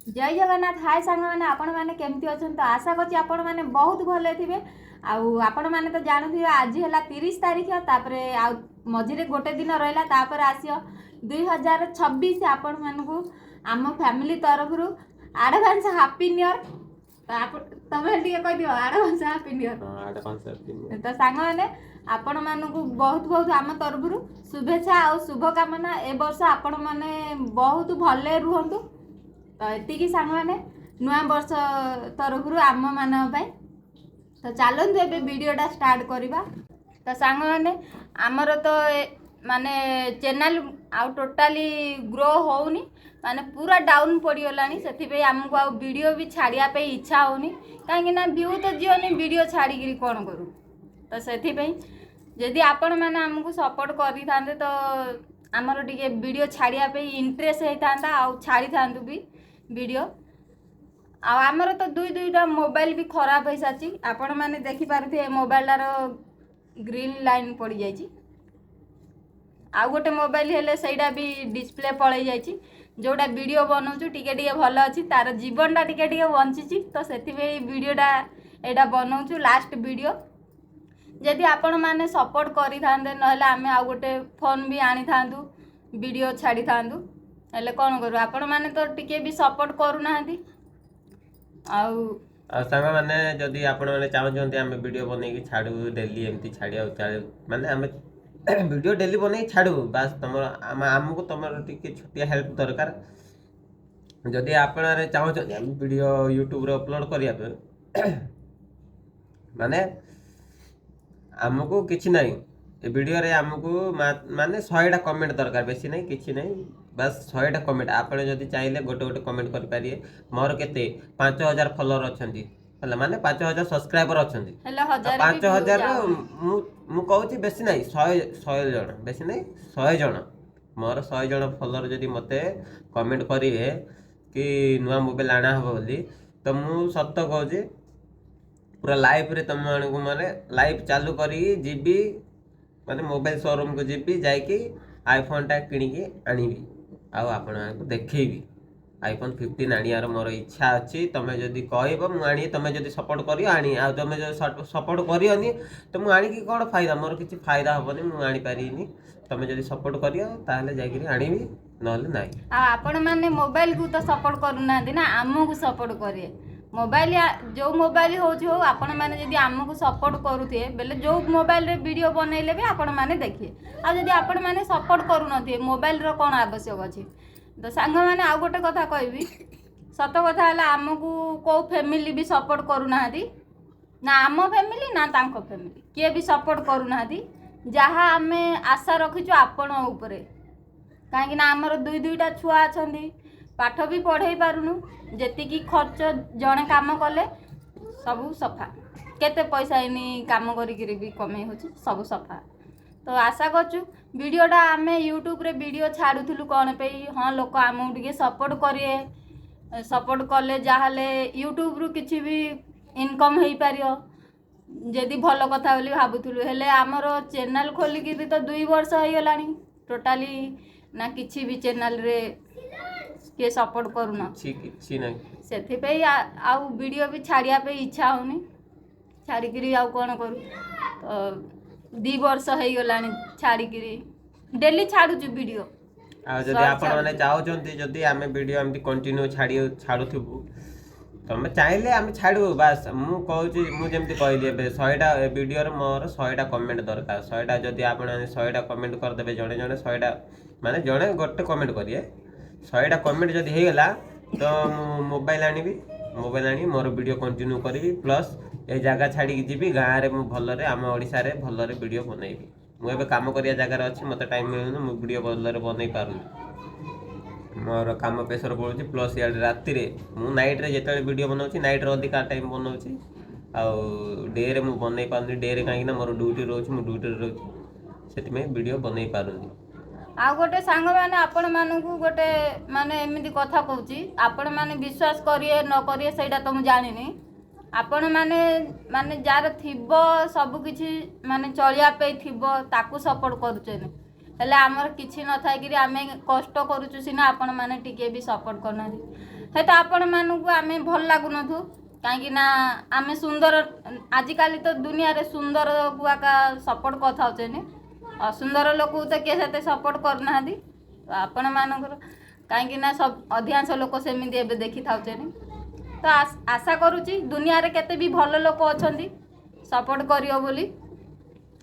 जय जगन्नाथ। हाय सांग मैंने आपण मैंने केमती अच्छा तो आशा करछि आपण मैंने बहुत भले थे। आपण मैंने तो जानू आज है 30 तारीख तापर मझे गोटे दिन रहा आसियो 2026 आपण मानू आम फैमिली तरफ आडभांस हापी न्यू इयर। तमें कह दियो आडभांस हापी न्यू इयर। तो सांग मैंने आपण मानू बहुत बहुत आम तरफ शुभेच्छा और शुभकामना। ए वर्ष आपण मैंने बहुत भले रुहतु। तो ये सांग मैंने नुआ वर्ष तरफ आम मान तो चलतु ए वीडियोटा स्टार्ट करवा। तो सांग मैंने आमर तो माने चैनल आउ टोटाली ग्रो होनी माने पूरा डाउन पड़गला से आमको आउ वीडियो भी छाड़िया पे इच्छा होनी कहीं व्यू तो जीवनी वीडियो छाड़ी कौन करूँ। तो से जदि आपण मैंने आमको सपोर्ट करी था तो आमर टे वीडियो छाड़िया पे इंटरेस्ट होता आउ छाड़ी था भी वीडियो। आमर तो दुईटा मोबाइल भी खराब हो सारी आपण मैंने देखिपे मोबाइलटार ग्रीन लाइन पड़ जाइए। आउ गोटे मोबाइल हेले सहीटा भी डिस्प्ले पड़े जाइए जोटा वीडियो बनाऊँ टिके भल अच्छी तार जीवनटा टिके बंची तो से वीडियोटा यहाँ बनाऊँ लास्ट वीडियो। जदि आपण मैंने सपोर्ट करी थांदे नहले आमे आउ गोटे फोन भी आनी थांदु वीडियो छाड़ी थांदु हेले कौन करूँ। आपण मैंने तो टिके भी सपोर्ट करूना सांग मैंने जदि आपण मैंने चाहते आम वीडियो बनई छाड़ू डेली एमती छाड़िया माने आम वीडियो डेली बनई छाड़ू बास तुम आमको तुम टे छोटिया हेल्प दरकार। जदि आपण चाहते आम वीडियो यूट्यूब अपलोड करने माने आमको किसी ना वीडियो रे आमको माने 100टा कमेंट दरकार बेसी नहीं किसी नहीं बस 100टा कमेंट। आपण जदि चाहिए गोटे गोटे कमेंट करें मोर केते 5000 फॉलोअर अच्छा माने 5000 सब्सक्राइबर अच्छा 5000 मु कहूँ बेसी नहीं 100 जन बेसी नहीं 100 जन मोर 100 जन फॉलोअर जदि मते कमेंट करेंगे कि नुआ मोबाइल आना हम बोली तो मु सत कहूँ पूरा लाइव रे तुम को माने लाइव चालू करी जीबी माने मोबाइल शोरूम को जीबी जाइकी आईफोन टा किनिकी आनिबी आउ आपण को देखैबी आईफोन 15 आनियार मोर इच्छा अच्छी। तुम जदि कहब मु आनी तुम जदि सपोर्ट करियो आनी आ तुम जो सपोर्ट करियोनी तो मु आनी की कोन फायदा मोर किछि फायदा हबनी मु आनी पारिनी। तुम जदि सपोर्ट करियो ताहले जाइकी आनिबी नहले नाही। आपण माने मोबाइल को तो सपोर्ट करूना ना आमको सपोर्ट करिए मोबाइल जो मोबाइल हो आपण मैंने जदि आमको सपोर्ट करुथे बेले जो मोबाइल रे वीडियो बनैले भी आपण मैंने देखिए आ जदि आपण मैंने सपोर्ट करूनथे मोबाइल रो कौन आवश्यक अच्छी। तो सांग मैंने आउ गोटे कथा कहबी सत कथा है आमको कौ फैमिली भी सपोर्ट करूना ना आम फैमिली ना तांको फैमिली किए भी सपोर्ट करूना जहाँ आम आशा रखीचु आपण उपरे कहीं आमर दुईटा छुआ अच्छा पाठ भी पढ़े पारुनु जेतिकी खर्च जड़े काम कले सब सफा केते पैसा इनी काम करी भी कमे हो सब सफा। तो आशा करचु वीडियोटा आम यूट्यूब रे वीडियो छाड़ुलु कौन पे हाँ लोक आमको टे सपोर्ट करें सपोर्ट कले जहाँले यूट्यूब रु किसी भी इनकम हो पार जदि भल कथा बोली भावुलु हेले आमर चैनल खोलिकी तो 2 वर्ष हो गला टोटाली ना किसी भी चैनल रे किए सपोर्ट करूना से आउ वीडियो भी छाड़िया पे इच्छा होनी छाड़ी आउ कौन करूँ। तो 2 वर्ष हो गला छाड़ी डेली छाड़ुचु वीडियो जदि आपण माने चाहउचंती जदि आमे वीडियो एमती कंटिन्यू छाड़ुथबु तमे चाहिले आमे छाड़ू बस मु कहूची मु जेमती कहली एबे 100टा वीडियो रे मोर 100टा कमेंट दरकार 100टा जदि आपण 100टा कमेंट कर देबे जणे जणे 100टा माने जणे गोटे कमेंट करिए 100टा कमेंट जदि हो गला तो मोबाइल आनी मोबाइल आनी मोर वीडियो कंटिन्यू करी प्लस ए जगह छाड़ी जीवी गाँव रे मु भलरे आम ओडिसा रे भलरे वीडियो बनैबी मुझे काम करिया जगार अच्छी मत टाइम मिलूनी मु वीडियो भलरे बनई पारुनी मोर काम प्रेसर पड़ुची प्लस इे राति मु नाइट रे जिते वीडियो बनाऊँ नाइट रे अधिका टाइम बनाऊँ आउ डे रे मु बनई पारुनी डे रे कहीं मोर ड्यूटी रोच मु ड्यूटी रोच से वीडियो बनई पारुनी। आ गोटे सांग मैंने आपण मानू गोटे माने एमती कथा कहूँ आपण मैंने विश्वास करिए न करिए सेटा तो मुझे जानी आपण मैंने माने जार थिबो सब किछि माने चलिया पे थिबो ताकू सपोर्ट करूचेन हेले आमर किछि न थाई कि आमे कष्ट करूचु सिना आपण माने टिके भी सपोर्ट करना ହୁଏତ ଆପଣମାନଙ୍କୁ ଆମେ ଭଲ ଲାଗୁନଥିବୁ କାହିଁକି ନା ଆମେ ସୁନ୍ଦର ଆଜିକାଲି ତ ଦୁନିଆରେ ସୁନ୍ଦରକୁ ଆକା ସପୋର୍ଟ କରିଥାଉଛନ୍ତି ଅସୁନ୍ଦର ଲୋକକୁ ତ କିଏ ସେତେ ସପୋର୍ଟ କରୁନାହାନ୍ତି ତ ଆପଣମାନଙ୍କର କାହିଁକି ନା ଅଧିକାଂଶ ଲୋକ ସେମିତି ଏବେ ଦେଖିଥାଉଛନ୍ତି ତ ଆଶା କରୁଛି ଦୁନିଆରେ କେତେ ବି ଭଲ ଲୋକ ଅଛନ୍ତି ସପୋର୍ଟ କରିବ ବୋଲି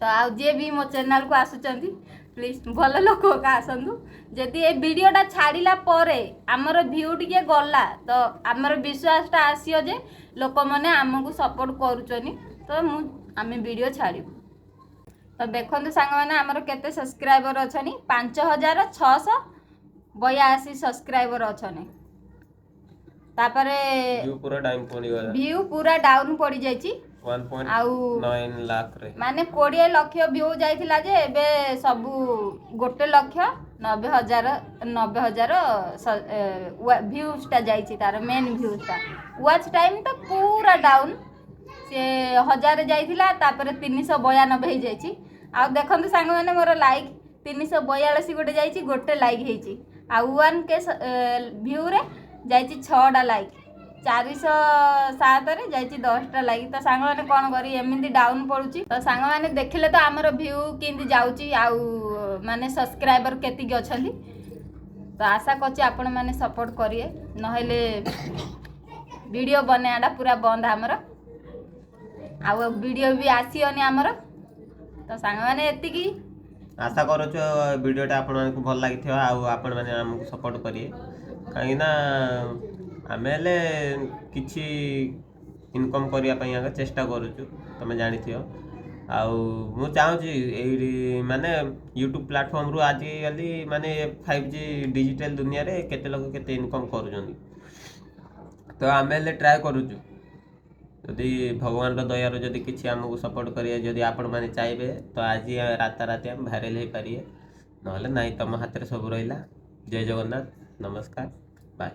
ତ ଆଉ ଯିଏ ବି ମୋ ଚ୍ୟାନେଲକୁ ଆସୁଛନ୍ତି ପ୍ଲିଜ୍ ଭଲ ଲୋକ ଆସନ୍ତୁ ଯଦି ଏ ଭିଡ଼ିଓଟା ଛାଡ଼ିଲା ପରେ ଆମର ଭିଉ ଟିକେ ଗଲା ତ ଆମର ବିଶ୍ୱାସଟା ଆସିବ ଯେ ଲୋକମାନେ ଆମକୁ ସପୋର୍ଟ କରୁଛନ୍ତି ତ ଆମେ ଭିଡ଼ିଓ ଛାଡ଼ିବୁ ତ ଦେଖନ୍ତୁ ସାଙ୍ଗମାନେ ଆମର କେତେ ସବସ୍କ୍ରାଇବର ଅଛନ୍ତି 5682 ସବସ୍କ୍ରାଇବର ଅଛନ୍ତି ତାପରେ ଭିଉ ପୁରା ଡାଉନ୍ ପଡ଼ିଯାଇଛି 1.9 लाख रे माने 20 लक्ष व्यू जाइथिला जे एबे सब 1,90,000 व्यूज टा जाइछि तार मेन व्यूज टा वॉच टाइम तो पूरा डाउन से 1000 जाइथिला तापर 392 हे जाइछि आ देखंतु सांग माने मोर लाइक 342 गोटे जाइछि गोटे लाइक हेछि आ 1K व्यू रे जाइछि 6टा लाइक 407 रे जाइछि 10टा लाइक तो सांग माने कोन करी एमिति डाउन पडुछि तो सांग माने देखिले तो हमर व्यू किंति जाउछि आ माने सब्सक्राइबर केति के अछंती तो आशा करछि आपण माने सपोर्ट करिए नहेले वीडियो बनायाडा पूरा बंद हमर आ वीडियो भी आसीओनी हमर तो सांग माने एति की आशा करूछु वीडियोटा आपण मानकु भल लागिथियो आ आपण माने हमकु सपोर्ट करिए काहे ना आमे ले किछि इनकम करिया पई आगे चेष्टा करूछु तमे जानिथियो आउ मु चाहूची एई माने YouTube प्लेटफॉर्म रु आज गली माने 5G डिजिटल दुनिया रे केते लोग केते इनकम करूजनी तो आमे ले ट्राई करूछु यदि भगवान रो दया रो यदि किछि हमकु सपोर्ट करिए यदि आपण माने चाहबे तो आज राता राती हम वायरल हे पारिए नहले नाही तम हाथ रे सब रहिला जय जगन्नाथ नमस्कार बाय